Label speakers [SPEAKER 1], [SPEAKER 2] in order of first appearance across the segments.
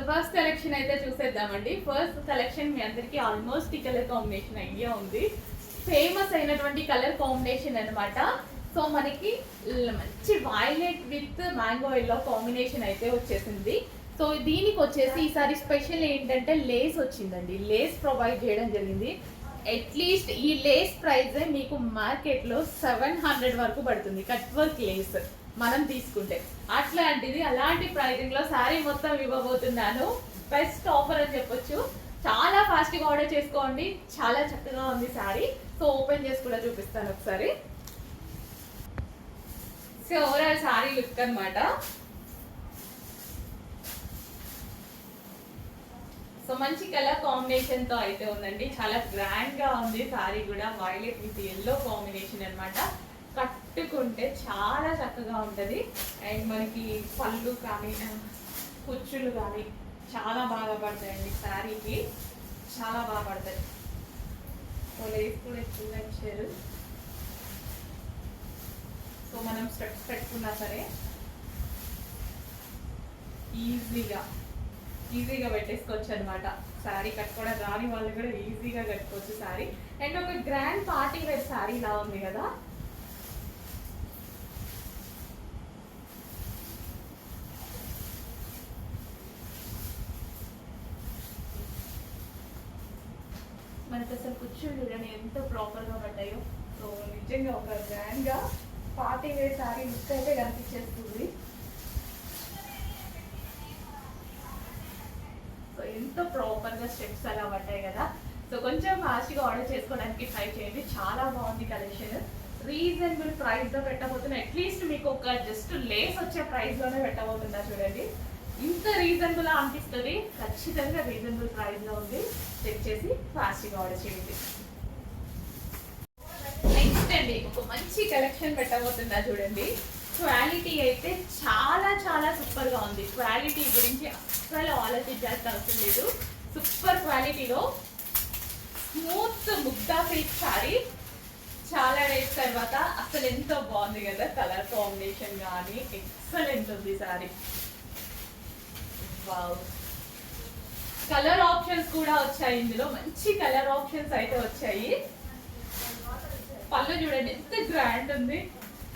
[SPEAKER 1] First collection అయితే చూసేద్దామండి. First collection మీ అందరికీ ఆల్మోస్ట్ ఈ కలర్ కాంబినేషన్ ఐడియా ఉంది. ఫేమస్ అయినటువంటి కలర్ కాంబినేషన్ అనమాట. సో మనకి మంచి violet with mango yellow combination అయితే వచ్చేసింది. సో దీనికి వచ్చేసి ఈసారి స్పెషల్ ఏంటంటే లేస్ వచ్చిందండి. లేస్ ప్రొవైడ్ చేయడం జరిగింది. అట్లీస్ట్ ఈ లేస్ ప్రైస్ మీకు మార్కెట్లో 700 వరకు పడుతుంది. కట్ వర్క్ లేస్ మనం తీసుకుంటే అట్లాంటిది అలాంటి ప్రైజింగ్ లో శారీ మొత్తం ఇవ్వబోతున్నాను. బెస్ట్ ఆఫర్ అని చెప్పొచ్చు. చాలా ఫాస్ట్ గా ఆర్డర్ చేసుకోండి. చాలా చక్కగా ఉంది శారీ. సో ఓపెన్ చేసి కూడా చూపిస్తాను ఒకసారి. సో ఓవరాల్ శారీ లుక్ అనమాట. సో మంచి కలర్ కాంబినేషన్ తో అయితే ఉందండి. చాలా గ్రాండ్ గా ఉంది శారీ కూడా. వైలెట్ విత్ ఎల్లో కాంబినేషన్ అనమాట. కట్టుకుంటే చాలా చక్కగా ఉంటుంది. అండ్ మనకి పళ్ళు కానీ కుచ్చులు కానీ చాలా బాగా పడతాయండి. శారీకి చాలా బాగా పడతాయి. సో లేస్ కూడా ఎక్కువగా ఇచ్చారు. సో మనం స్టెప్స్ పెట్టుకున్నా సరే ఈజీగా పెట్టేసుకోవచ్చు అనమాట. శారీ కట్టుకోవడం రాని వాళ్ళు కూడా ఈజీగా కట్టుకోవచ్చు శారీ. అండ్ ఒక గ్రాండ్ పార్టీ వేర్ శారీ లా ఉంది కదా. మనకి అసలు కూర్చొని చూడండి ఎంత ప్రాపర్గా పడ్డాయో. సో నిజంగా ఒక గ్రాండ్గా పార్టీ వేర్ శారీ లుక్ అయితే కనిపించేస్తుంది. సో ఎంతో ప్రాపర్గా స్టెప్స్ అలా పడ్డాయి కదా. సో కొంచెం ఫాస్ట్గా ఆర్డర్ చేసుకోవడానికి ట్రై చేయండి. చాలా బాగుంది కలెక్షన్. రీజనబుల్ ప్రైస్లో పెట్టబోతున్నా. అట్లీస్ట్ మీకు ఒక జస్ట్ లేస్ వచ్చే ప్రైస్లోనే పెట్టబోతున్నా. చూడండి ఇంత రీజనబుల్ అనిపిస్తుంది. ఖచ్చితంగా రీజనబుల్ ప్రైస్లో ఉంది. చెక్ చేసి ఫాస్ట్గా ఆర్డర్ చేయండి. నెక్స్ట్ అండి ఒక మంచి కలెక్షన్ పెట్టబోతున్నా. చూడండి క్వాలిటీ అయితే చాలా చాలా సూపర్గా ఉంది. క్వాలిటీ గురించి అస్సలు ఆలోచించాల్సిన అవసరం లేదు. సూపర్ క్వాలిటీలో స్మూత్ ముగ్దా సిల్క్ సారీ. చాలా డేస్ తర్వాత అసలు ఎంతో బాగుంది కదా. కలర్ కాంబినేషన్ కానీ ఎక్సలెంట్ ఉంది సారీ. వావ్, కలర్ ఆప్షన్స్ కూడా వచ్చాయి. ఇందులో మంచి కలర్ ఆప్షన్స్ అయితే వచ్చాయి. పళ్ళు చూడండి ఎంత గ్రాండ్ ఉంది.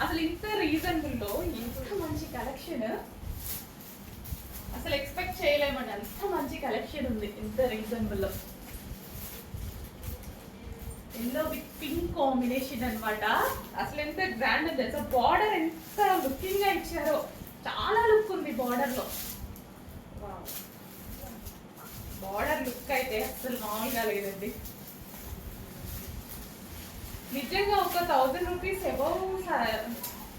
[SPEAKER 1] అసలు ఇంత రీజనబుల్ లో ఇంత మంచి కలెక్షన్ అసలు ఎక్స్పెక్ట్ చేయలేమండి. అంత మంచి కలెక్షన్ ఉంది ఇంత రీజనబుల్ లో. ఎల్లో విత్ పింక్ కాంబినేషన్ అనమాట. అసలు ఎంత గ్రాండ్ ఉంది. అసలు బార్డర్ ఎంత లుకింగ్ గా ఇచ్చారో. చాలా లుక్ ఉంది బార్డర్ లో. బార్డర్ లుక్ అయితే అసలు మామూలుగా లేదండి. నిజంగా ఒక 1000 రూపీస్ అబౌవ్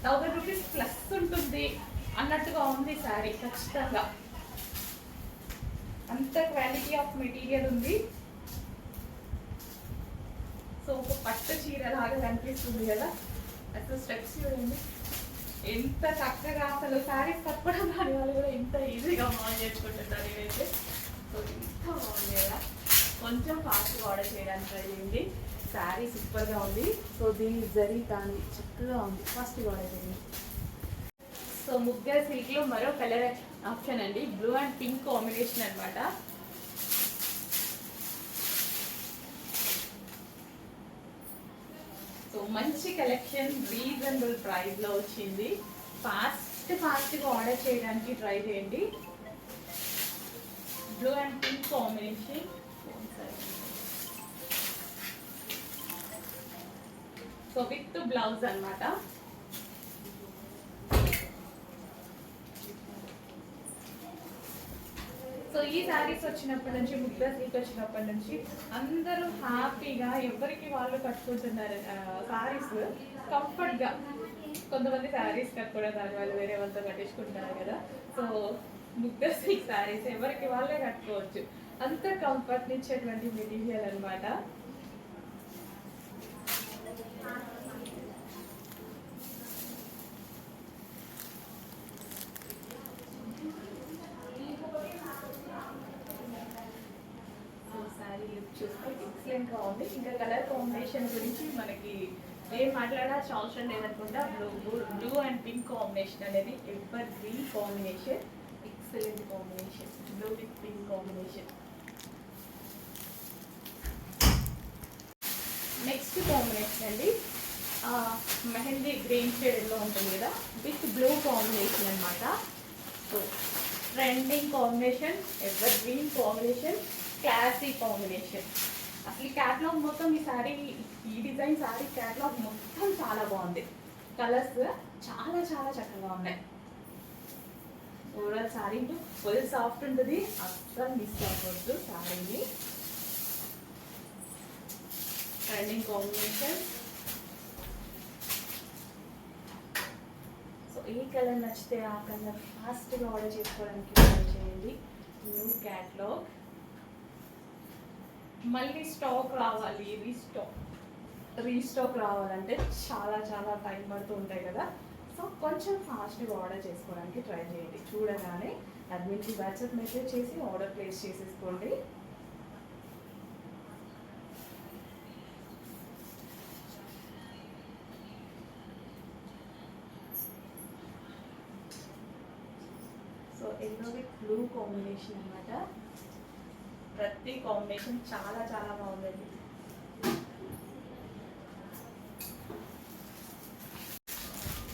[SPEAKER 1] 1000 రూపీస్ ప్లస్ ఉంటుంది అన్నట్టుగా ఉంది శారీ. ఖచ్చితంగా అంత క్వాలిటీ ఆఫ్ మెటీరియల్ ఉంది. సో ఒక పట్టు చీర లాగా కనిపిస్తుంది కదా. అసలు స్టెప్స్ చూడండి ఎంత చక్కగా. అసలు శారీస్ కట్టుకోవడం దాని వాళ్ళు కూడా ఇంత ఈజీగా మాల్ చేసుకుంటున్నారు ఇవైతే. సో ఇంత బాగుంది కదా. కొంచెం ఫాస్ట్గా ఆర్డర్ చేయడానికి ట్రై చేయండి. శారీ సూపర్గా ఉంది. సో దీనికి జరీ కానీ చక్కగా ఉంది. ఫాస్ట్గా ఆర్డర్ చేయండి. సో ముగ్గా సిల్క్లో మరో కలర్ ఆప్షన్ అండి. బ్లూ అండ్ పింక్ కాంబినేషన్ అనమాట. సో మంచి కలెక్షన్ రీజనబుల్ ప్రైస్లో వచ్చింది. ఫాస్ట్గా ఆర్డర్ చేయడానికి ట్రై చేయండి. Blue and pink combination. So with blouse అనమాట. సో ఈ శారీస్ వచ్చినప్పటి నుంచి, ముగ్ధా సిల్క్ వచ్చినప్పటి నుంచి అందరూ హ్యాపీగా ఎవరికి వాళ్ళు కట్టుకుంటున్నారు శారీస్ కంఫర్ట్గా. కొంతమంది శారీస్ కట్టుకోవడం దాని వాళ్ళు వేరే వాళ్ళతో కట్టించుకుంటున్నారు కదా. సో ముగ్ధా సిల్క్ శారీస్ ఎవరికి వాళ్ళే కట్టుకోవచ్చు. అంత కంఫర్ట్ ఇచ్చేటువంటి మెటీరియల్ అనమాట. చూస్తే ఎక్సలెంట్ గా ఉంది. ఇంకా కలర్ కాంబినేషన్ గురించి మనకి ఏం మాట్లాడాల్సిన అవసరం లేదనుకుంటా. బ్లూ అండ్ పింక్ కాంబినేషన్ అనేది ever green combination. Excellent combination. Blue with pink combination. Next combination అండి మెహందీ గ్రీన్ షేడ్లో ఉంటుంది కదా, విత్ బ్లూ కాంబినేషన్ అనమాట. So trending combination, ever green combination, classy combination. అసలు క్యాట్లాగ్ మొత్తం ఈ శారీ, ఈ డిజైన్ శారీ క్యాట్లాగ్ మొత్తం చాలా బాగుంది. కలర్స్ చాలా చాలా చక్కగా ఉన్నాయి. ఓవరాల్ శారీ ఫుల్ సాఫ్ట్ ఉంటుంది, అస్సలు మిస్ అవ్వద్దు శారీని. Trending combination. సో ఈ కలర్ నచ్చితే ఆ కలర్ ఫాస్ట్గా ఆర్డర్ చేసుకోవడానికి ట్రై చేయండి. New catalogue. మళ్ళీ స్టాక్ రావాలి, రీస్టాక్ రావాలంటే చాలా చాలా టైం పడుతూ ఉంటాయి కదా. సో కొంచెం ఫాస్ట్గా ఆర్డర్ చేసుకోవడానికి ట్రై చేయండి. చూడగానే అడ్మిన్కి వాట్సాప్ మెసేజ్ చేసి ఆర్డర్ ప్లేస్ చేసేసుకోండి. So yellow with blue combination అనమాట. ప్రతి కాంబినేషన్ చాలా చాలా బాగుందండి.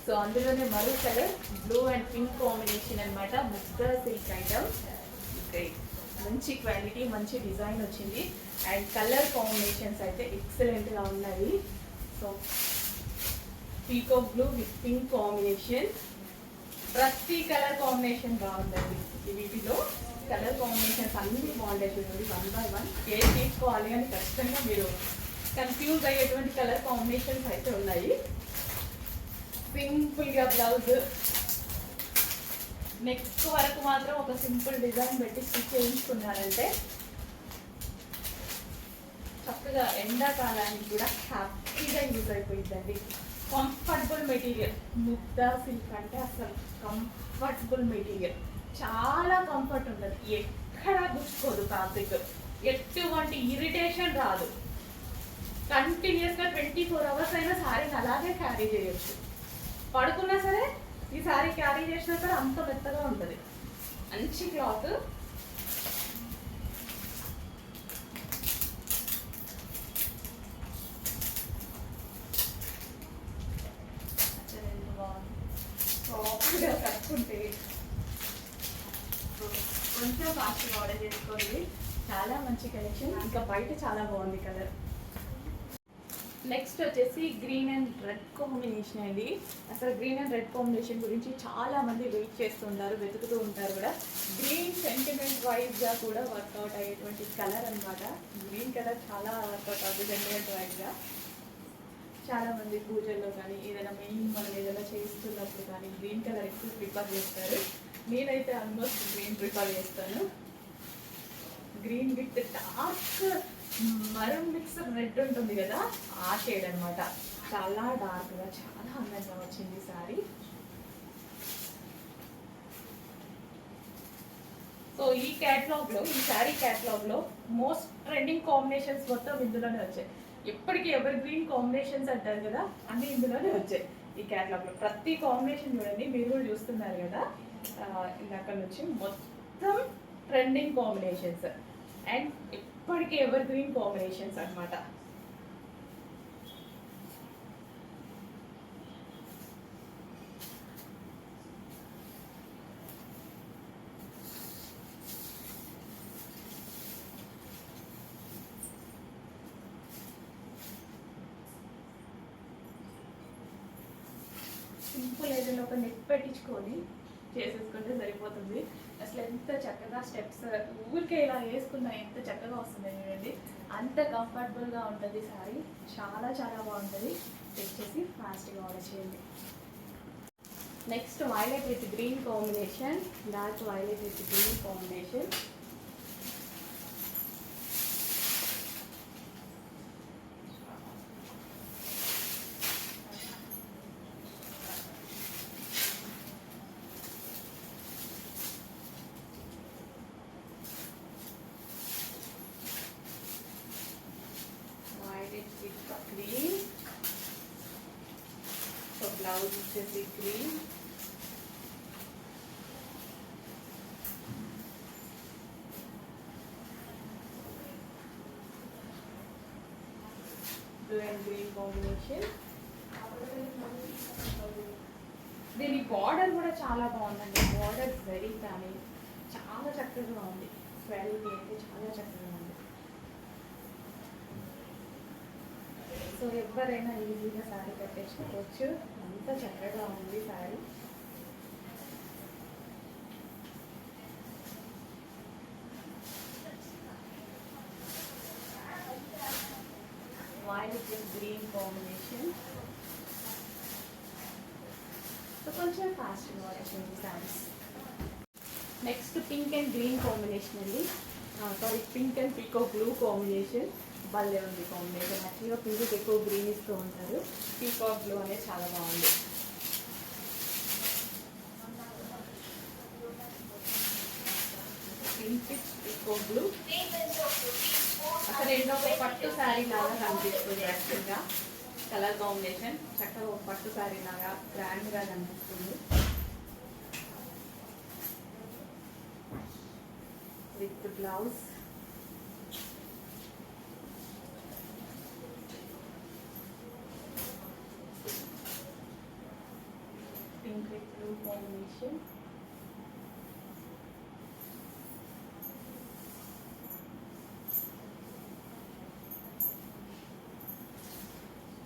[SPEAKER 1] సో అందులోనే మరో colour blue and pink combination అనమాట. ముగ్గా సిల్క్ ఐటమ్, మంచి క్వాలిటీ, మంచి డిజైన్ వచ్చింది. అండ్ కలర్ కాంబినేషన్స్ అయితే ఎక్సలెంట్గా ఉన్నాయి. So peacock blue with pink combination. ప్రతి కలర్ కాంబినేషన్ బాగుందండి. వీటిలో కలర్ కాంబినేషన్స్ అన్నీ బాగుంటాయి. చూడండి, 1 by 1 కేర్ తీసుకోవాలి అని ఖచ్చితంగా మీరు కన్ఫ్యూజ్ అయ్యేటువంటి కలర్ కాంబినేషన్స్ అయితే ఉన్నాయి. సింపుల్గా బ్లౌజ్, నెక్స్ట్ వరకు మాత్రం ఒక సింపుల్ డిజైన్ పెట్టి స్టిచ్ చేయించుకున్నారంటే చక్కగా ఎండాకాలానికి కూడా హ్యాపీగా యూజ్ అయిపోయిందండి. కంఫర్టబుల్ మెటీరియల్, ముద్దా సిల్క్ అంటే అసలు కంఫర్టబుల్ మెటీరియల్, చాలా కంఫర్ట్ ఉంటుంది. ఎక్కడా గుచ్చుకోదు ఫ్యాబ్రిక్, ఎటువంటి ఇరిటేషన్ రాదు. కంటిన్యూస్గా 24 hours అయినా శారీని అలాగే క్యారీ చేయొచ్చు. పడుకున్నా సరే ఈ శారీ క్యారీ చేసినా సరే అంత మెత్తగా ఉంటుంది. మంచి క్లాత్. సాఫ్ట్గా కట్టుకుంటే కొంచెం ఫాస్ట్గా ఆర్డర్ చేసుకోండి. చాలా మంచి కలెక్షన్, ఇంకా బయట చాలా బాగుంది కలర్. నెక్స్ట్ వచ్చేసి గ్రీన్ అండ్ రెడ్ కాంబినేషన్ అండి. అసలు గ్రీన్ అండ్ రెడ్ కాంబినేషన్ గురించి చాలా మంది వెయిట్ చేస్తుంటారు, వెతుకుతూ ఉంటారు కూడా. గ్రీన్ సెంటిమెంట్ వైజ్గా కూడా వర్కౌట్ అయ్యేటువంటి కలర్ అనమాట. గ్రీన్ కలర్ చాలా వర్కౌట్ అవుతుంది సెంటిమెంట్ వైజ్గా. చాలామంది పూజల్లో కానీ ఏదైనా మెయిన్ మనం ఏదైనా చేస్తున్నప్పుడు కానీ గ్రీన్ కలర్ ఎక్కువ ప్రిఫర్ చేస్తారు. నేనైతే ఆల్మోస్ట్ గ్రీన్ ప్రిఫర్ చేస్తాను. Green with dark maroon mix red ఉంటుంది కదా, ఆ షేడ్ అనమాట. చాలా డార్క్గా చాలా అందంగా వచ్చింది సారీ. సో ఈ క్యాటలాగ్లో, ఈ శారీ క్యాటలాగ్లో మోస్ట్ ట్రెండింగ్ కాంబినేషన్స్ మొత్తం ఇందులోనే వచ్చాయి. ఎప్పటికీ ఎవర్ గ్రీన్ కాంబినేషన్స్ అంటారు కదా, అన్నీ ఇందులోనే వచ్చాయి ఈ క్యాటలాగ్లో. ప్రతి కాంబినేషన్ చూడండి, మీరు కూడా చూస్తున్నారు కదా, అక్కడ నుంచి మొత్తం ట్రెండింగ్ కాంబినేషన్స్ అండ్ ఎప్పటికీ ఎవర్ గ్రీన్ కాంబినేషన్స్ అనమాట. సింపుల్ ఏదైనా ఒక నెక్ పెట్టించుకొని చేసేసుకుంటే సరిపోతుంది. అసలు ఎంత చక్కగా స్టెప్స్ ఊరికే ఇలా వేసుకున్నా ఎంత చక్కగా వస్తుంది చూడండి. అంత కంఫర్టబుల్గా ఉంటుంది శారీ, చాలా చాలా బాగుంటుంది. తెచ్చేసి ఫాస్ట్గా ఆర్డర్ చేయండి. Next violet with green combination, dark violet with green combination. Green. So blouse వచ్చేసి green. Blue and green combination. దీని బార్డర్ కూడా చాలా బాగుందండి. బార్డర్ వెరీ కానీ చాలా చక్కగా ఉంది. క్వాలిటీ అయితే చాలా చక్కగా ఉంది. సో ఎవరైనా ఈజీగా శారీ కట్టేసుకోవచ్చు. అంత చక్కగా ఉంది sari. Violet with green combination. So కొంచెం ఫాస్ట్గా వచ్చేసింది saris. Next pink and green combination అండి. Sorry, pink and peacock blue combination. భలే ఉంది కాంబినేషన్. యాక్చువల్గా పింక్ ఎక్కువ గ్రీన్ ఇస్తూ ఉంటారు. పీకాక్ బ్లూ అనేది చాలా బాగుంది. పింక్ పీకాక్ బ్లూ అక్కడ ఏంటో ఒక పట్టు శారీ లాగా కనిపిస్తుంది. యాక్చువల్గా కలర్ కాంబినేషన్ చక్కగా ఒక పట్టు శారీ లాగా గ్రాండ్గా కనిపిస్తుంది. With blouse. Pink with blue combination.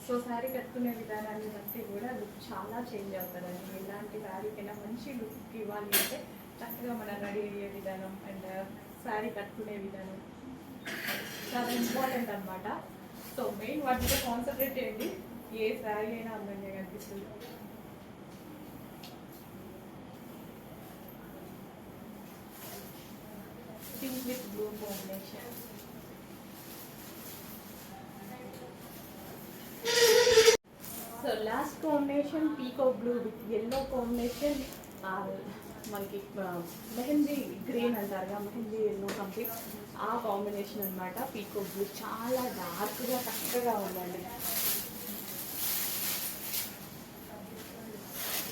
[SPEAKER 1] So sari కట్టుకునే విధానాన్ని బట్టి కూడా లుక్ చాలా చేంజ్ అవుతుందండి. ఎలాంటి శారీకైనా మంచి లుక్ ఇవ్వాలి అంటే చక్కగా మనం రెడీ అయ్యే విధానం అండ్ శారీ కట్టుకునే విధానం చాలా ఇంపార్టెంట్ అనమాట. సో మెయిన్ వాటితో కాన్సన్ట్రేట్ చేయండి. ఏ శారీ అయినా అందంగా కనిపిస్తుంది. Pink with blue combination. So last combination peacock blue with yellow combination. మనకి మెహందీ గ్రీన్ అంటారుగా, మెహందీ ఎల్లో కంప్లీట్ ఆ కాంబినేషన్ అనమాట. పీకాక్ బ్లూ చాలా డార్క్గా చక్కగా ఉందండి.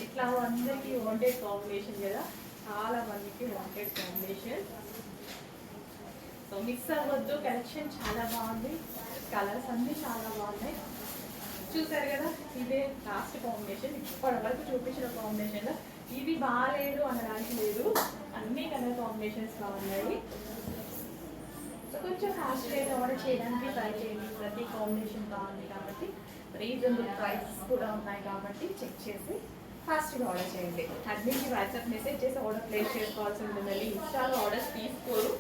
[SPEAKER 1] ఇట్లా అందరికీ వాంటెడ్ కాంబినేషన్ కదా, చాలా మందికి వాంటెడ్ కాంబినేషన్. సో మిక్స్ అవ్వద్దు. కలెక్షన్ చాలా బాగుంది. కలర్స్ అన్నీ చాలా బాగున్నాయి. చూసారు కదా, ఇదే లాస్ట్ కాంబినేషన్. ఇప్పటి వరకు చూపించిన కాంబినేషన్లో ఇది బాగాలేదు అనడానికి లేదు. అన్ని కలర్ కాంబినేషన్స్ బాగున్నాయి. సో కొంచెం ఫాస్ట్ రేట్ ఆర్డర్ చేయడానికి ట్రై చేయండి. ప్రతి కాంబినేషన్ బాగుంది కాబట్టి, రీజనబుల్ ప్రైసెస్ కూడా ఉన్నాయి కాబట్టి చెక్ చేసి ఫాస్ట్గా ఆర్డర్ చేయండి. అడ్మిన్కి వాట్సాప్ మెసేజ్ చేసి ఆర్డర్ ప్లేస్ చేసుకోవాల్సి ఉంటుందండి. ఇన్స్టాలో ఆర్డర్స్ తీసుకోరు.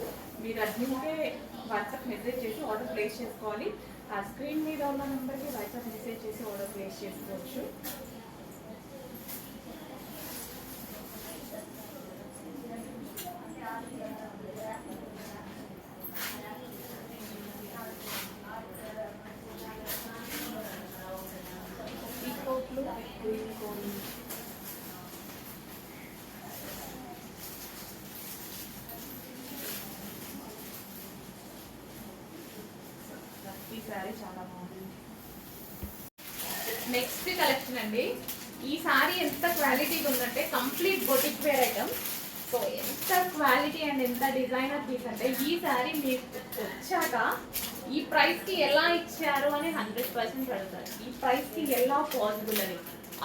[SPEAKER 1] మీరు అడ్మిన్కే వాట్సాప్ మెసేజ్ చేసి ఆర్డర్ ప్లేస్ చేసుకోవాలి. ఆ స్క్రీన్ మీద ఉన్న నెంబర్కి వాట్సాప్ మెసేజ్ చేసి ఆర్డర్ ప్లేస్ చేసుకోవచ్చు. ఈ సారీ చాలా బాగుంది. నెక్స్ట్ కలెక్షన్ అండి. ఈ సారీ ఎంత క్వాలిటీగా ఉందంటే complete boutique wear item. So ఎంత క్వాలిటీ అండ్ ఎంత డిజైనర్ పీస్ అంటే ఈ సారీ మీకు వచ్చాక ఈ ప్రైస్కి ఎలా ఇచ్చారు అని 100% అడుగుతారు. ఈ ప్రైస్కి ఎలా పాసిబుల్ అని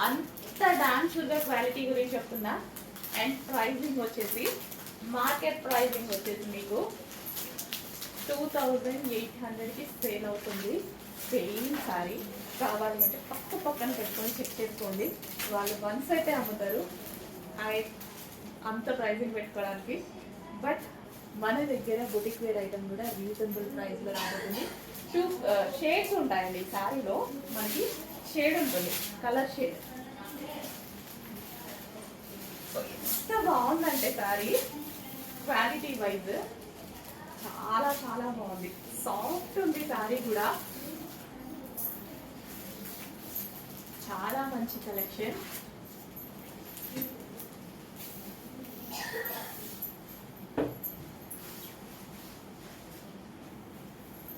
[SPEAKER 1] అంత డాన్స్గా క్వాలిటీ గురించి చెప్తున్నా. అండ్ ప్రైజింగ్ వచ్చేసి మార్కెట్ ప్రైజింగ్ వచ్చేసి మీకు 2800కి సేల్ అవుతుంది. సేమ్ సారీ కావాలి అంటే పక్కన పెట్టుకొని చెక్ చేసుకోండి. వాళ్ళు వన్ సెట్ అమ్ముతారు అంత ప్రైజింగ్ పెట్టుకోవడానికి. బట్ మన దగ్గర బొటిక్ వేర్ ఐటమ్ కూడా రీజనబుల్ ప్రైస్లో రాబోతుంది. 2 షేడ్స్ ఉంటాయండి. ఈ శారీలో మనకి షేడ్ ఉంటుంది, కలర్ షేడ్. సో ఎంత బాగుందంటే శారీ క్వాలిటీ వైజ్ చాలా చాలా బాగుంది. సాఫ్ట్ ఉంది శారీ కూడా. చాలా మంచి కలెక్షన్.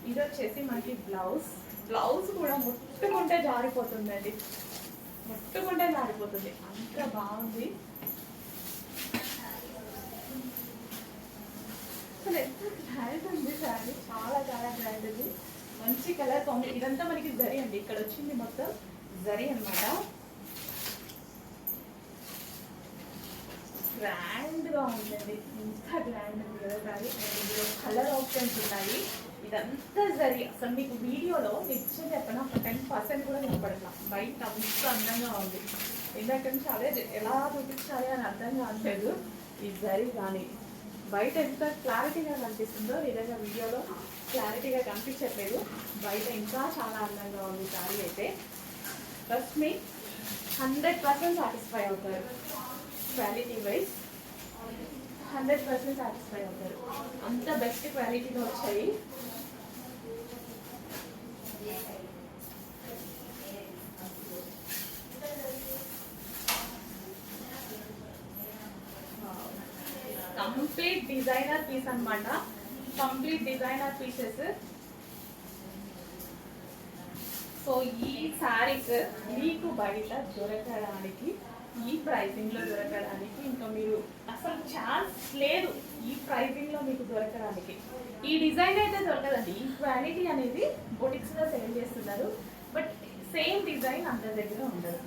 [SPEAKER 1] ఇది వచ్చేసి మనకి బ్లౌజ్ కూడా ముట్టుకుంటే జారిపోతుందండి. ముట్టుకుంటే జారిపోతుంది, అంత బాగుంది. అసలు ఎంత గ్రాండ్ ఉంది శారీ, చాలా చాలా గ్రాండ్ ఉంది. మంచి కలర్ కాంబినేషన్. ఇదంతా మనకి జరీ అండి, ఇక్కడ వచ్చింది మొత్తం జరీ అనమాట. గ్రాండ్గా ఉందండి, ఇంకా గ్రాండ్ ఉంది కదా సారీ. ఇందులో కలర్ ఆప్షన్స్ ఉన్నాయి. ఇదంతా జరీ. అసలు మీకు వీడియోలో నిజం చెప్పిన ఒక 10% కూడా కనపడట్లా. బయట అంత అందంగా ఉంది. ఇందాక నుంచి అదే ఎలా చూపించాలి అని అర్థం కావట్లేదు. ఈ జరీ కానీ బయట ఎంత క్లారిటీగా కనిపిస్తుందో నిజంగా వీడియోలో క్లారిటీగా కనిపించట్లేదు. బయట ఇంకా చాలా అందంగా ఉంది శారీ అయితే. ఫస్ట్ మీ 100% సాటిస్ఫై అవుతారు. క్వాలిటీ వైజ్ 100% సాటిస్ఫై అవుతారు. అంత బెస్ట్ క్వాలిటీలో వచ్చాయి. కంప్లీట్ డిజైనర్ పీస్ అనమాట. Complete designer pieces. సో ఈ శారీస్ మీకు బయట దొరకడానికి, ఈ ప్రైజింగ్లో దొరకడానికి ఇంకా మీరు అసలు ఛాన్స్ లేదు. ఈ ప్రైజింగ్లో మీకు దొరకడానికి ఈ డిజైన్ అయితే దొరకదండి. ఈ క్వాలిటీ అనేది బొటిక్స్లో సేల్ చేస్తున్నారు, బట్ సేమ్ డిజైన్ అందరి దగ్గర ఉండదు.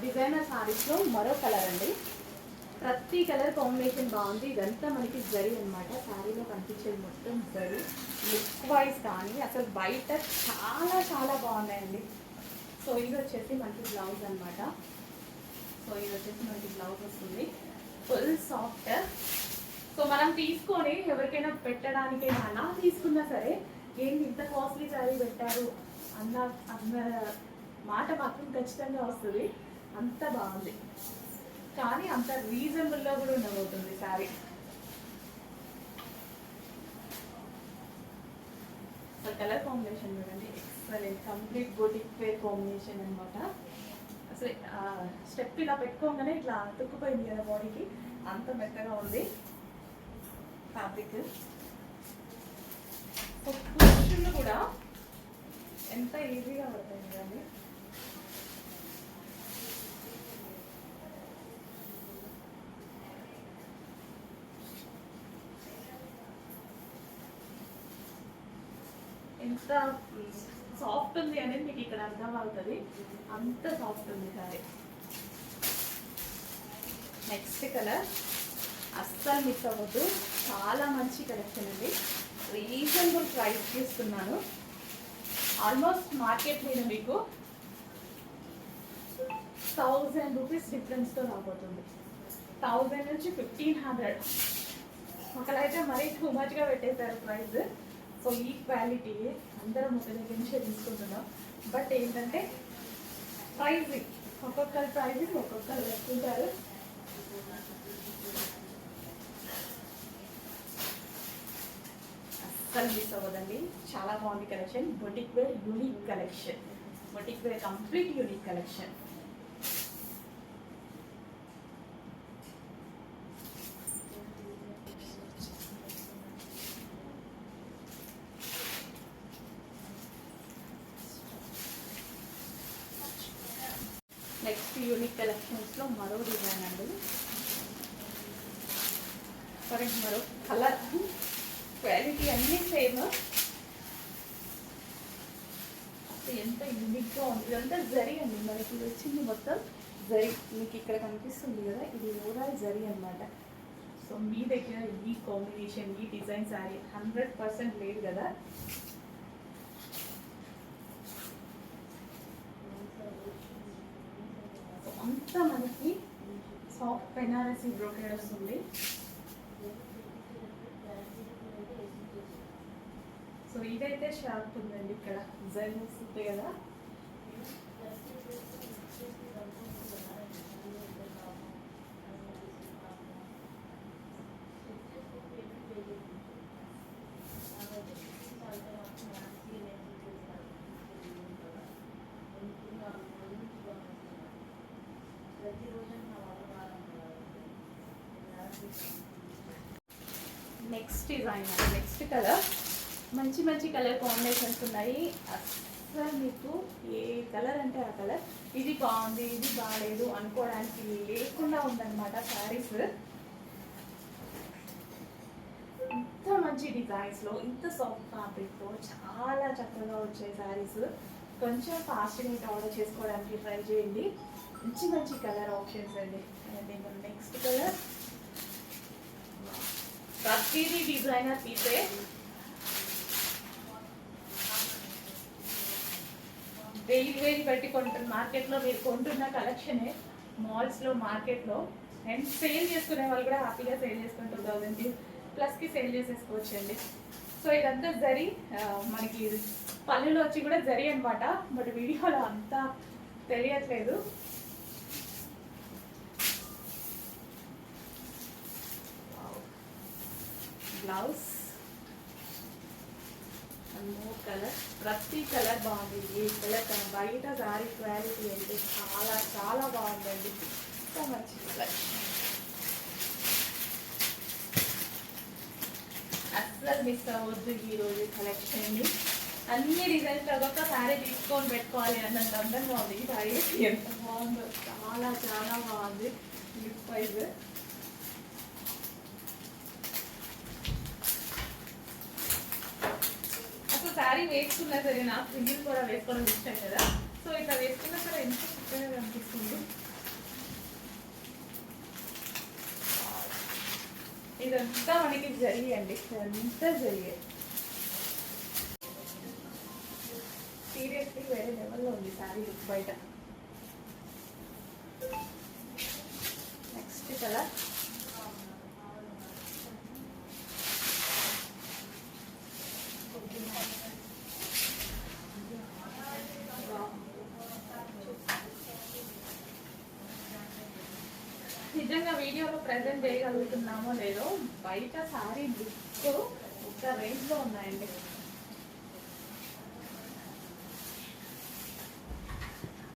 [SPEAKER 1] డిజైనర్ సారీస్లో మరో కలర్ అండి. ప్రతి కలర్ కాంబినేషన్ బాగుంది. ఇదంతా మనకి జరీ అనమాట. శారీలో కనిపించేది మొత్తం జరీ. లుక్ వైజ్ కానీ అసలు బయట చాలా చాలా బాగున్నాయండి. సో ఇది వచ్చేసి మనకి బ్లౌజ్ అనమాట. సో ఇది వచ్చేసి మనకి బ్లౌజ్ వస్తుంది ఫుల్ సాఫ్ట్. సో మనం తీసుకొని ఎవరికైనా పెట్టడానికైనా అలా తీసుకున్నా సరే ఏంటి ఇంత కాస్ట్లీ శారీ పెట్టారు అన్న మాట మాత్రం ఖచ్చితంగా వస్తుంది. అంత బాగుంది, కానీ అంత రీజనబుల్లో కూడా ఉండబోతుంది శారీ. అసలు కలర్ కాంబినేషన్ చూడండి, excellent. Complete boutique wear combination అనమాట. అసలు స్టెప్ ఇలా పెట్టుకోగానే ఇట్లా తుక్కుపోయింది కదా బాడీకి, అంత మెత్తగా ఉంది ఫ్యాబ్రిక్. కుషన్లు కూడా ఎంత ఈజీగా పడుతుంది కదండి. ఎంత సాఫ్ట్ ఉంది అనేది మీకు ఇక్కడ అర్థం అవుతుంది. అంత సాఫ్ట్ ఉంది సారీ. నెక్స్ట్ కలర్ అస్సలు మిస్ అవ్వద్దు. చాలా మంచి కలెక్షన్ అండి. రీజనబుల్ ప్రైస్ ఇస్తున్నాను. ఆల్మోస్ట్ మార్కెట్ మీద మీకు 1000 రూపీస్ డిఫరెన్స్తో రాబోతుంది. 1000 నుంచి 1500. ఒకలైతే మరీ టూ మచ్గా పెట్టేశారు ప్రైస్. సో ఈ క్వాలిటీ అందరం ఒక దగ్గర నుంచే తీసుకుంటున్నాం. బట్ ఏంటంటే ప్రైజింగ్, ఒక్కొక్కరి ప్రైజింగ్ ఒక్కొక్కరు పెట్టుకుంటారు. అస్సలు మిస్ అవ్వదండి. చాలా బాగుంది collection. Boutique wear unique collection. Boutique wear complete unique collection. Next unique కలెక్షన్స్లో మరో డిజైన్ అండి. సరే, మరో కలర్. క్వాలిటీ అన్నీ సేమ్. ఎంత యూనిక్గా ఉంది. ఇదంతా జరీ అండి. మనకి ఇది వచ్చింది మొత్తం జరీ. మీకు ఇక్కడ కనిపిస్తుంది కదా, ఇది ఓవరాల్ జరీ అనమాట. సో మీ దగ్గర ఈ కాంబినేషన్, ఈ డిజైన్ శారీ 100% లేదు కదా. అంతా మనకి సాఫ్ట్ బెనారసీ బ్రోకెడ్ వస్తుంది. సో ఇదైతే షార్ప్ ఉందండి. ఇక్కడ జరీ వస్తుంది కదా. Next design, next colour. మంచి మంచి కలర్ కాంబినేషన్స్ ఉన్నాయి. అసలు మీకు ఏ కలర్ అంటే ఆ కలర్. ఇది బాగుంది, ఇది బాగాలేదు అనుకోవడానికి లేకుండా ఉందన్నమాట శారీస్. ఇంత మంచి డిజైన్స్లో ఇంత సాఫ్ట్ ఫ్యాబ్రిక్తో చాలా చక్కగా వచ్చే శారీస్. కొంచెం ఫాస్ట్గా అయితే ఆర్డర్ చేసుకోవడానికి ట్రై చేయండి. మంచి మంచి కలర్ ఆప్షన్స్ అండి. అండ్ ఇంకా నెక్స్ట్ కలర్, ప్రతిదీ డిజైనర్ పీసే. వేలు పెట్టి మార్కెట్లో మీరు కొంటున్న కలెక్షనే మాల్స్లో, మార్కెట్లో. అండ్ సేల్ చేసుకునే వాళ్ళు కూడా హ్యాపీగా సేల్ చేసుకుని 2000+ సేల్ చేసేసుకోవచ్చు అండి. సో ఇదంతా జరీ, మనకి పళ్ళులో వచ్చి కూడా జరీ అనమాట, బట్ వీడియోలో అంతా తెలియట్లేదు. బ్లౌజ్ కలర్, ప్రతి కలర్ బాగుంది. ఈ కలర్ బయట సారీ క్వాలిటీ అయితే చాలా చాలా బాగుందండి. సో మంచి కలర్, అస్సలు మిస్ అవ్వద్దు ఈరోజు కలెక్షన్ని. అన్ని డిజైన్స్ ఒక శారీ తీసుకొని పెట్టుకోవాలి అన్నంత అందంగా ఉంది ఈ శారీ. ఎంత బాగుందో, చాలా చాలా బాగుంది. లిప్ వైజ్ శారీ వేసుకున్నా సరే, నాకు సింగిల్ కూడా వేసుకోవడం ఇష్టం కదా. సో ఇట్లా వేసుకున్నా సరే ఎంత చక్కగా కనిపిస్తుంది. ఇదంతా మనకి జరిగండి, ఇదంతా జరిగే. సీరియస్లీ వేరే లెవెల్లో ఉంది శారీ లుక్ బయట. నెక్స్ట్ కలర్, నిజంగా వీడియోలో ప్రజెంట్ చేయగలుగుతున్నామో లేదో, బయట శారీ లుక్ ఒక రేంజ్లో ఉన్నాయండి.